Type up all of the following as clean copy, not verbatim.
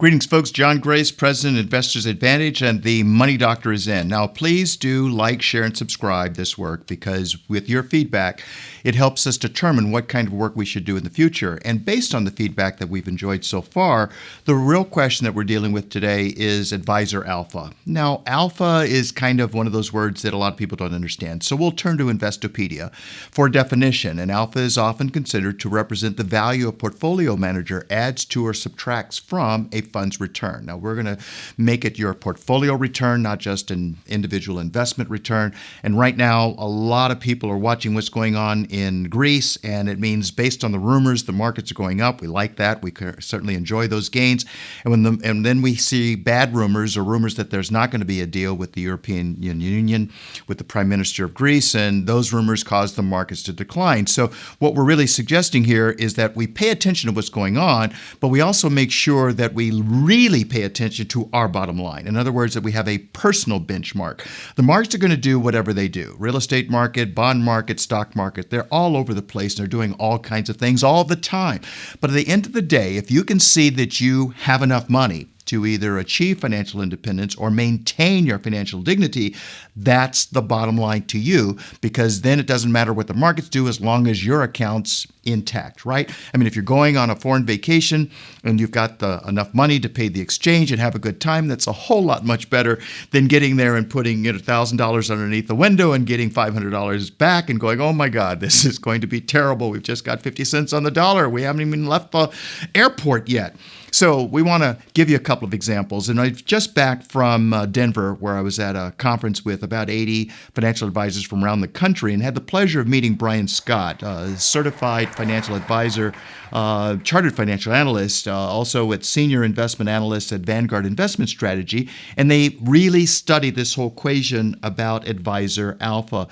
Greetings, folks. John Grace, President, Investors Advantage, and the Money Doctor is in. Now, please do like, share, and subscribe this work because with your feedback, it helps us determine what kind of work we should do in the future. And based on the feedback that we've enjoyed so far, the real question that we're dealing with today is advisor alpha. Now, alpha is kind of one of those words that a lot of people don't understand. So we'll turn to Investopedia for a definition. And alpha is often considered to represent the value a portfolio manager adds to or subtracts from a fund's return. Now, we're going to make it your portfolio return, not just an individual investment return. And right now, a lot of people are watching what's going on in Greece, and it means based on the rumors, the markets are going up. We like that. We certainly enjoy those gains. And then we see bad rumors or rumors that there's not going to be a deal with the European Union, with the Prime Minister of Greece, and those rumors cause the markets to decline. So what we're really suggesting here is that we pay attention to what's going on, but we also make sure that we really pay attention to our bottom line. In other words, that we have a personal benchmark. The markets are going to do whatever they do. Real estate market, bond market, stock market, they're all over the place. They're doing all kinds of things all the time. But at the end of the day, if you can see that you have enough money to either achieve financial independence or maintain your financial dignity, that's the bottom line to you, because then it doesn't matter what the markets do as long as your account's intact, right? I mean, if you're going on a foreign vacation and you've got enough money to pay the exchange and have a good time, that's a whole lot much better than getting there and putting $1,000 underneath the window and getting $500 back and going, oh my God, this is going to be terrible. We've just got 50 cents on the dollar. We haven't even left the airport yet. So we want to give you a couple of examples. And I've just back from Denver, where I was at a conference with about 80 financial advisors from around the country and had the pleasure of meeting Brian Scott, a certified financial advisor, chartered financial analyst, also at senior investment analyst at Vanguard Investment Strategy. And they really studied this whole equation about advisor alpha.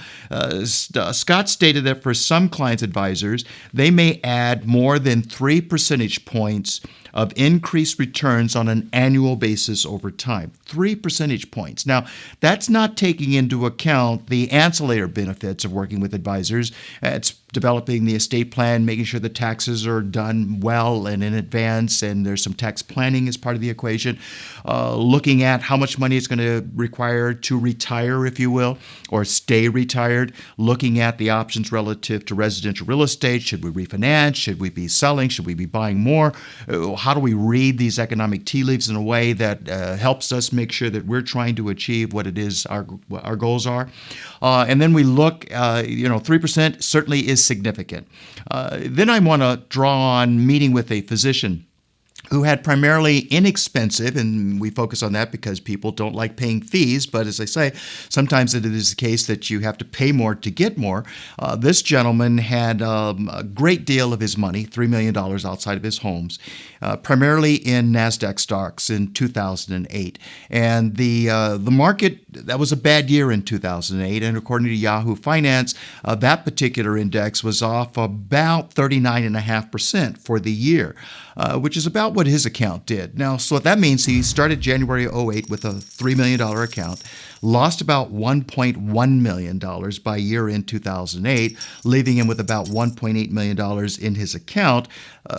Scott stated that for some clients' advisors, they may add more than 3 percentage points of increased returns on an annual basis over time. 3 percentage points. Now, that's not taking into account the ancillary benefits of working with advisors. It's developing the estate plan, making sure the taxes are done well and in advance, and there's some tax planning as part of the equation. Looking at how much money it's going to require to retire, if you will, or stay retired. Looking at the options relative to residential real estate. Should we refinance? Should we be selling? Should we be buying more? How do we read these economic tea leaves in a way that helps us make sure that we're trying to achieve what it is our goals are? And then we look, 3% certainly is significant. Then I want to draw on meeting with a physician who had primarily inexpensive, and we focus on that because people don't like paying fees, but as I say, sometimes it is the case that you have to pay more to get more. This gentleman had a great deal of his money, $3 million outside of his homes, primarily in NASDAQ stocks in 2008. And the market, that was a bad year in 2008, and according to Yahoo Finance, that particular index was off about 39.5% for the year, which is about what his account did. Now, so what that means, he started January 08 with a $3 million account, lost about $1.1 million by year-end 2008, leaving him with about $1.8 million in his account,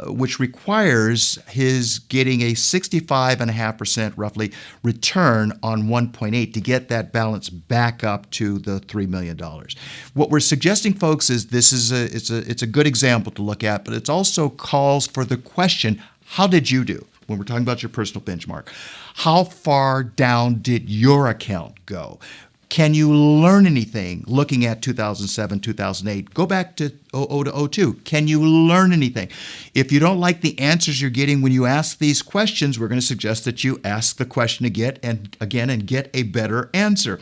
which requires his getting a 65.5% roughly return on 1.8 to get that balance back up to the $3 million. What we're suggesting, folks, is this is it's a good example to look at, but it also calls for the question, how did you do? When we're talking about your personal benchmark, how far down did your account go? Can you learn anything looking at 2007, 2008? Go back to 00 to 02. Can you learn anything? If you don't like the answers you're getting when you ask these questions, we're going to suggest that you ask the question again and get a better answer.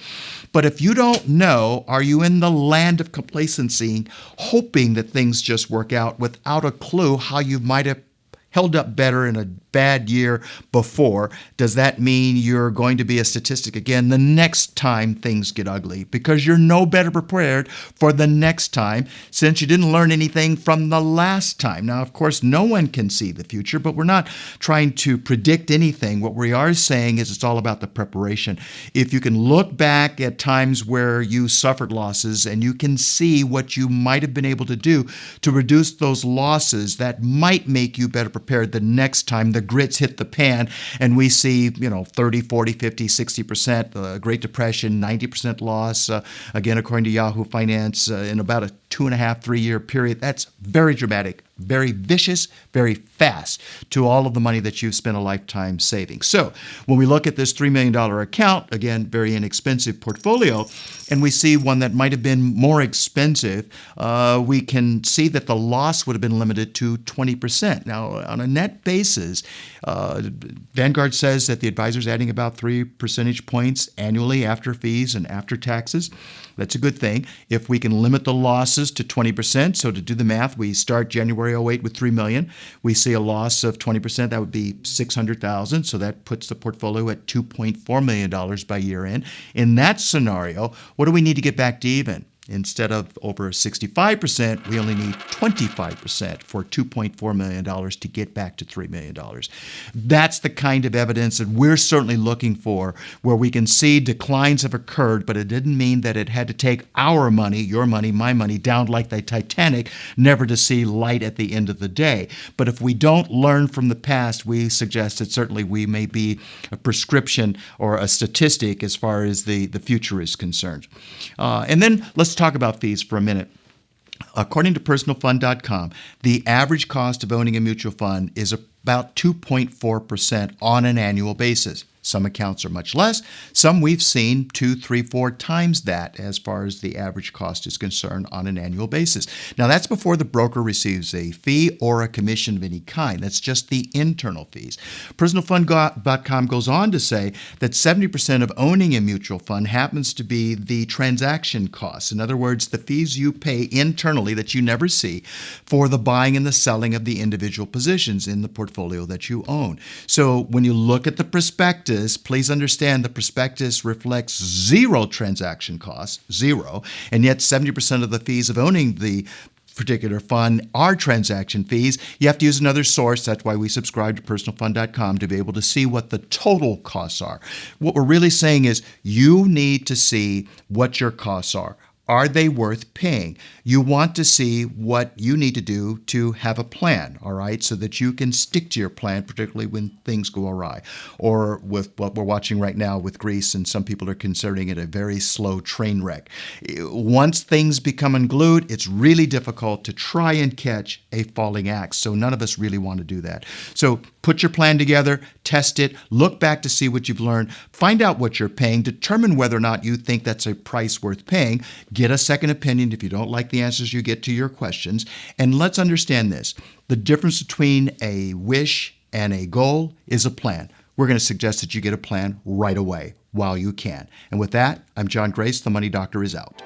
But if you don't know, are you in the land of complacency, hoping that things just work out without a clue how you might have held up better in a bad year before? Does that mean you're going to be a statistic again the next time things get ugly? Because you're no better prepared for the next time since you didn't learn anything from the last time. Now, of course, no one can see the future, but we're not trying to predict anything. What we are saying is it's all about the preparation. If you can look back at times where you suffered losses and you can see what you might have been able to do to reduce those losses, that might make you better prepared prepared the next time the grits hit the pan and we see, 30, 40, 50, 60%, Great Depression, 90% loss, again, according to Yahoo Finance, in about a 2.5, 3-year period. That's very dramatic, very vicious, very fast to all of the money that you've spent a lifetime saving. So when we look at this $3 million account, again, very inexpensive portfolio, and we see one that might have been more expensive, we can see that the loss would have been limited to 20%. Now, on a net basis, Vanguard says that the advisor's adding about 3 percentage points annually after fees and after taxes. That's a good thing. If we can limit the losses to 20%, so to do the math, we start January 08 with $3 million. We see a loss of 20%, that would be $600,000. So that puts the portfolio at $2.4 million by year end. In that scenario, what do we need to get back to even? Instead of over 65%, we only need 25% for $2.4 million to get back to $3 million. That's the kind of evidence that we're certainly looking for, where we can see declines have occurred, but it didn't mean that it had to take our money, your money, my money, down like the Titanic, never to see light at the end of the day. But if we don't learn from the past, we suggest that certainly we may be a prescription or a statistic as far as the future is concerned. And then let's talk about fees for a minute. According to personalfund.com, the average cost of owning a mutual fund is about 2.4% on an annual basis. Some accounts are much less. Some we've seen 2, 3, 4 times that as far as the average cost is concerned on an annual basis. Now, that's before the broker receives a fee or a commission of any kind. That's just the internal fees. Personalfund.com goes on to say that 70% of owning a mutual fund happens to be the transaction costs. In other words, the fees you pay internally that you never see for the buying and the selling of the individual positions in the portfolio that you own. So when you look at the prospectus, please understand the prospectus reflects 0 transaction costs, 0, and yet 70% of the fees of owning the particular fund are transaction fees. You have to use another source. That's why we subscribe to personalfund.com to be able to see what the total costs are. What we're really saying is you need to see what your costs are. Are they worth paying? You want to see what you need to do to have a plan, all right, so that you can stick to your plan, particularly when things go awry. Or with what we're watching right now with Greece, and some people are considering it a very slow train wreck. Once things become unglued, it's really difficult to try and catch a falling axe. So none of us really want to do that. So put your plan together, test it, look back to see what you've learned, find out what you're paying, determine whether or not you think that's a price worth paying. Get a second opinion if you don't like the answers you get to your questions. And let's understand this. The difference between a wish and a goal is a plan. We're going to suggest that you get a plan right away while you can. And with that, I'm John Grace. The Money Doctor is out.